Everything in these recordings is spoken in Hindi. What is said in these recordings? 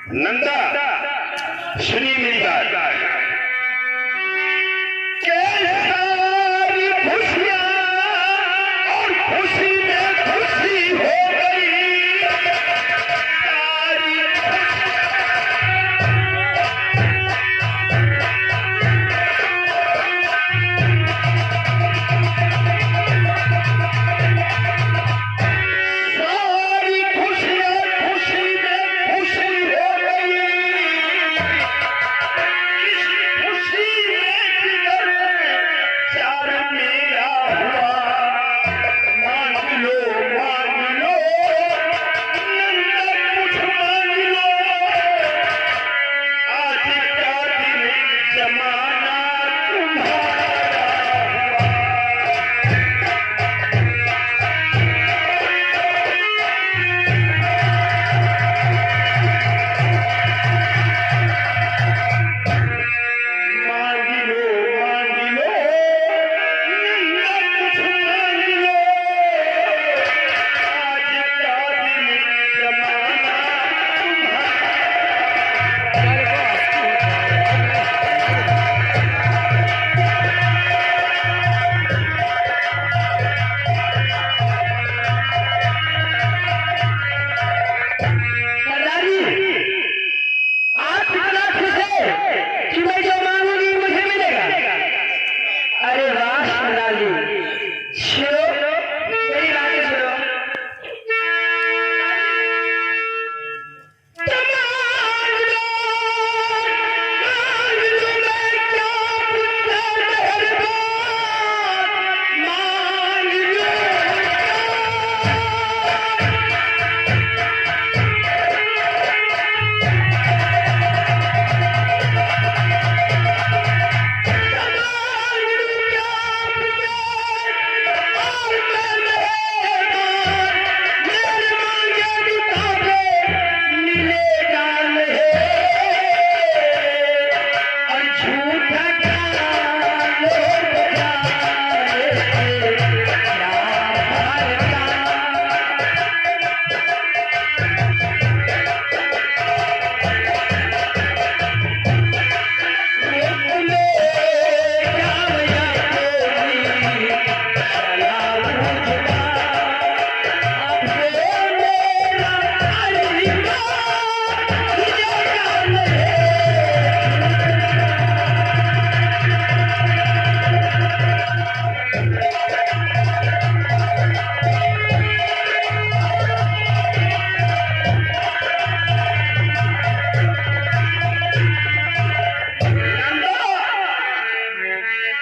नंदा सुनिए मेरी बात। सारी खुशियां और खुशी में खुशी हो गई, सारी खुशियां खुशी में खुशी हो गई। खुशी में जिगर चार मेरा हुआ, मांग लो नंदा कुछ मांग लो, आज का दिन जमाना तुम्हारा हुआ। मांग लो नंदा कुछ मांग लो, आज का दिन जमाना सरदारी आप इतना खुश है कि मैं जो मांगूंगी मुझे मिलेगा। अरे वाह सरदार जी, सुनो मेरी बातें सुनो। तो मांग लो मैं क्या पूछता मेहरबान, मांग लो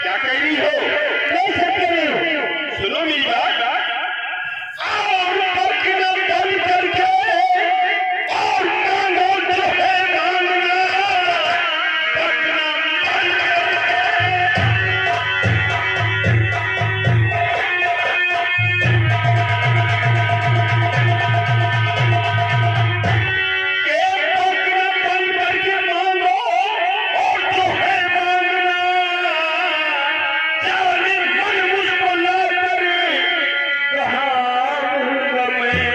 क्या कह रही हो? मैं सब कह रही हूँ, सुनो मेरी बात। और पकना बंद करके और मांगो जो है मांगना, पकना बंद करके मांगो और जो है मांगना, जाने मन मुझको ना करे कहाँ हूँ मैं।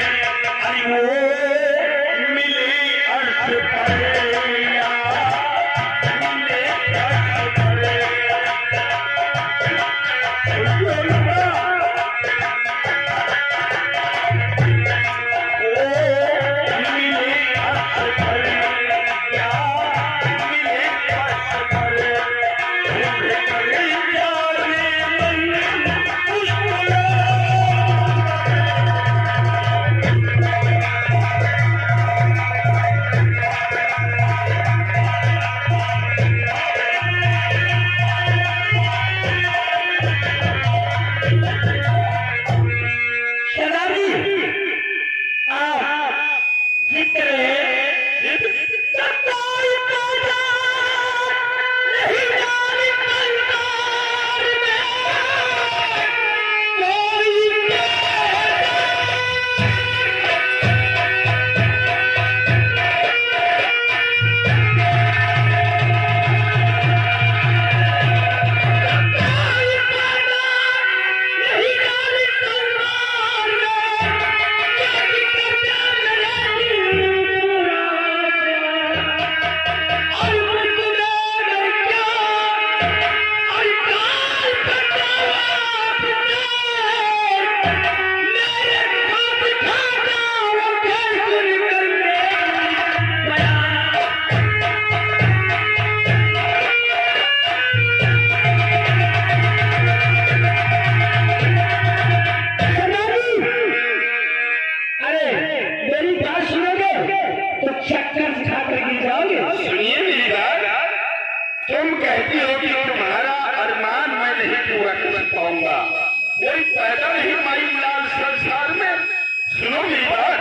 अरे वो मिले अर्थ परेया, मिले अर्थ परेया। हाथ में गिर जाओगे। सुनिए मेरी बात, तुम कहती हो कि तुम्हारा अरमान मैं नहीं पूरा कर पाऊंगा, कोई पैदा नहीं माई लाल संसार में। सुनो मेरी बात,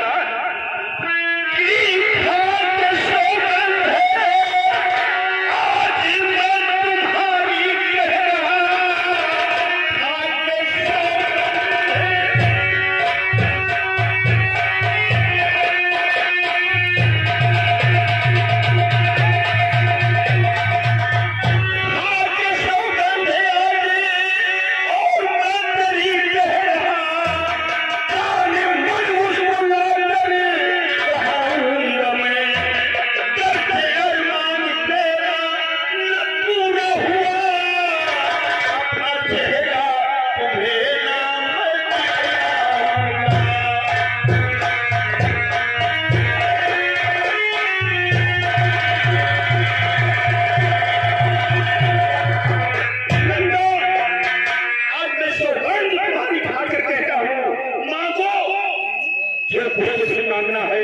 मांगना है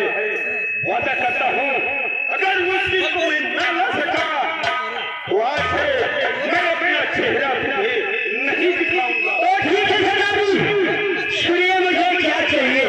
वादा करता हूँ, अगर उस चीज को मैं न ला सका तो आज से मैं अपना चेहरा तुम्हें नहीं दिखाऊंगा। तो ठीक है सरदार, सुनिए मुझे क्या चाहिए।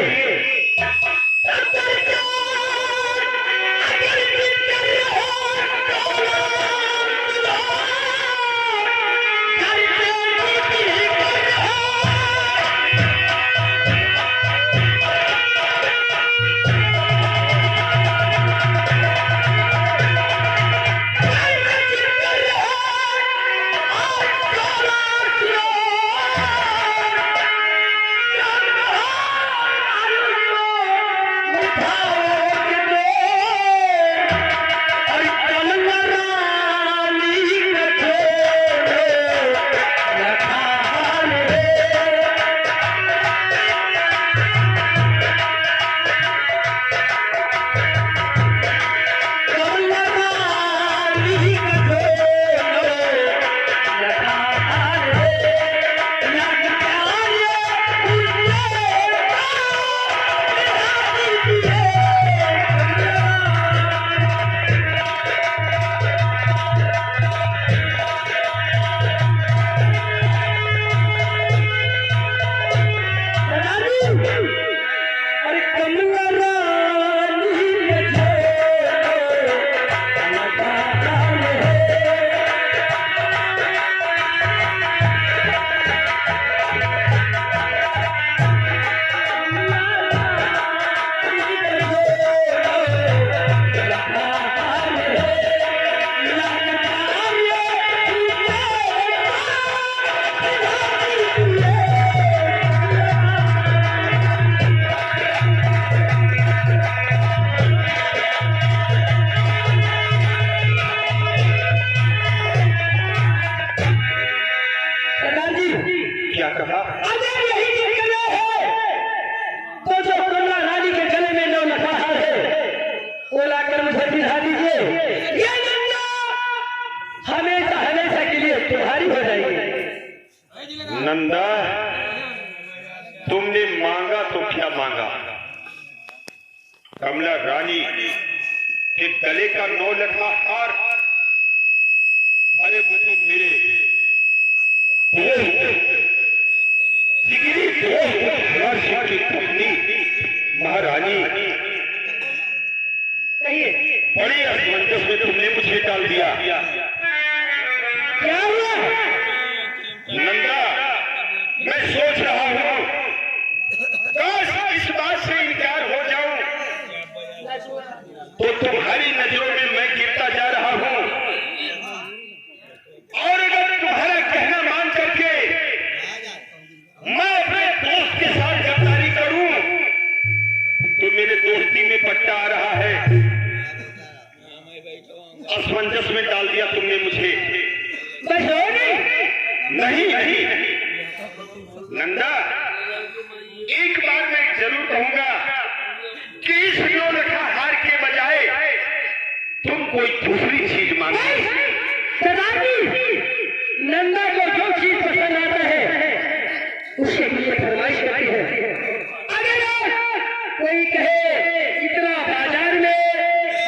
क्या कहा? अगर यही जिक्र है तो जो कमला रानी के गले में 9 लखा हार है वो लाकर मुझे दिखा दीजिए। ये नंदा हमेशा हमेशा के लिए तुम्हारी हो जाएगी। नंदा, तुमने मांगा तो क्या मांगा? कमला रानी के गले का 9 लखा हार? अरे वो तो मेरे जिगरी दोस्त की पत्नी महारानी, बड़े असमंजस में तुमने मुझे डाल दिया। क्या हुआ? नंदा, मैं सोच रहा हूँ काश इस बात से इनकार हो जाऊं तो तुम्हारी नजरों में मैं गिरता जा रहा हूँ, और अगर तुम्हारा कहना मान करके मैं अपने दोस्त के साथ गद्दारी करूं तो मेरे दोस्ती में पट्टा आ रहा है। असमंजस में डाल दिया तुमने मुझे। नहीं नहीं नंदा, एक बार मैं जरूर कहूंगा कि इस 9 लखा हार के बजाय तुम कोई दूसरी चीज मांगो। नंदा को जो चीज पसंद आता है उसके लिए फरमाइश करती है। अगर कोई कहे इतना बाजार में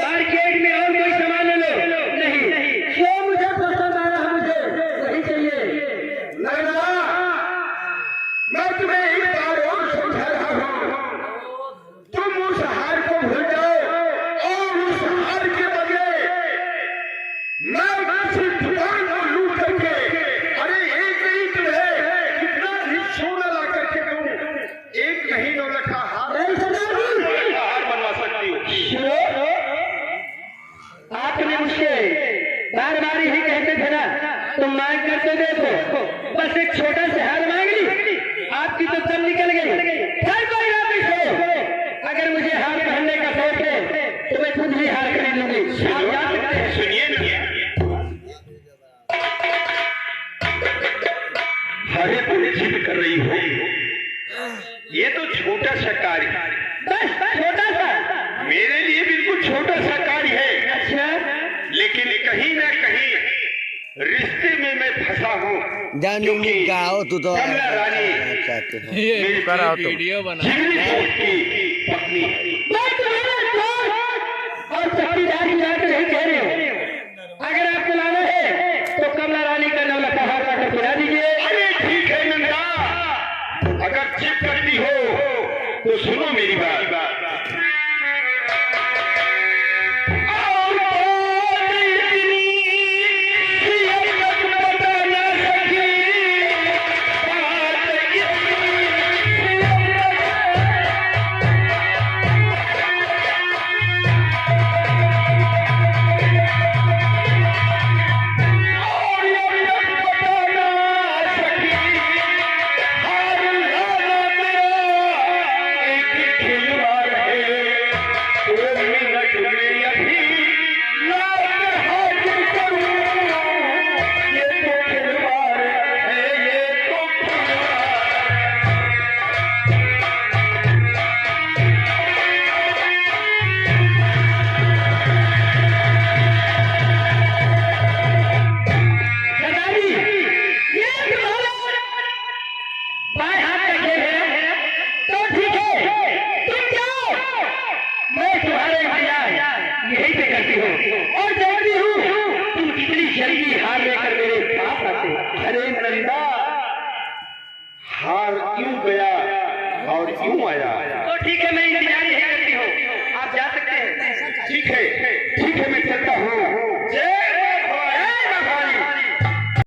मार्केट में आपने मुझसे बार बार ही कहते थे ना, तुम मांग करते देखो, बस एक छोटा सा हार मांग ली, आपकी तो दम निकल गई। हर कोई रात हो, अगर मुझे हार पहनने का शौक है तो मैं खुद ही हार खरीद लूंगी। आप जा सकते हैं। सुनिए ना, हरे तुम जिद कर रही हो, ये तो छोटा सा कार्य है, बस छोटा सा, मेरे लिए बिल्कुल छोटा सा कार्य है। अच्छा, लेकिन कहीं ना कहीं रिश्ते में मैं फंसा हूँ, जानूंगी क्या हो तू तो कमला रानी चाहते हो मेरी वीडियो बना जिगरी दोस्त की पत्नी। मैं तुम्हारा दोस्त और चौकीदार की बात नहीं कह रहे हो। अगर आपको लाना है तो कमला रानी का नाम लखा हार लाकर पिला दीजिए। अरे ठीक है नंदा, अगर चिप करती हो तो सुनो मेरी बात। हार क्यों गया और क्यों आया? तो ठीक है, मैं इंतजार नहीं करती हूँ, आप जा सकते हैं। ठीक है मैं चलता हूँ।